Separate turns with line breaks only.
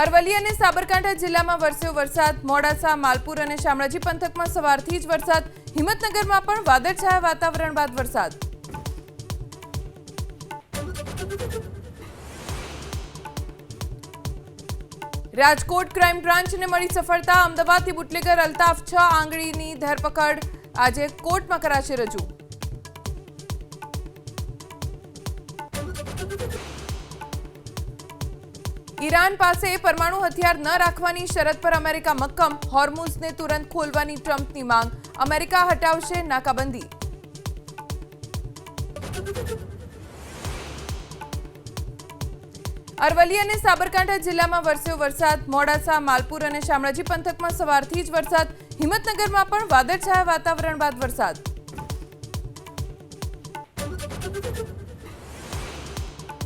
અરવલ્લી અને સાબરકાંઠા જિલ્લામાં વરસ્યો વરસાદ। મોડાસા, માલપુર અને શામળાજી પંથકમાં સવારથી જ વરસાદ। હિંમતનગરમાં પણ વાદળછાયા વાતાવરણ બાદ વરસાદ। રાજકોટ ક્રાઇમ બ્રાન્ચને મળી સફળતા। અમદાવાદથી બુટલેગર અલ્તાફ 6 આંગળીની ધરપકડ। આજે કોર્ટમાં કરાશે રજૂ। ઈરાન પાસે પરમાણુ હથિયાર ન રાખવાની શરત પર અમેરિકા મક્કમ। હોર્મુઝને તુરંત ખોલવાની ટ્રમ્પની માંગ। અમેરિકા હટાવશે નાકાબંધી। અરવલ્લી અને સાબરકાંઠા જિલ્લામાં વરસ્યો વરસાદ। મોડાસા, માલપુર અને શામળાજી પંથકમાં સવારથી જ વરસાદ। હિંમતનગરમાં પણ વાદળછાયા વાતાવરણ બાદ વરસાદ।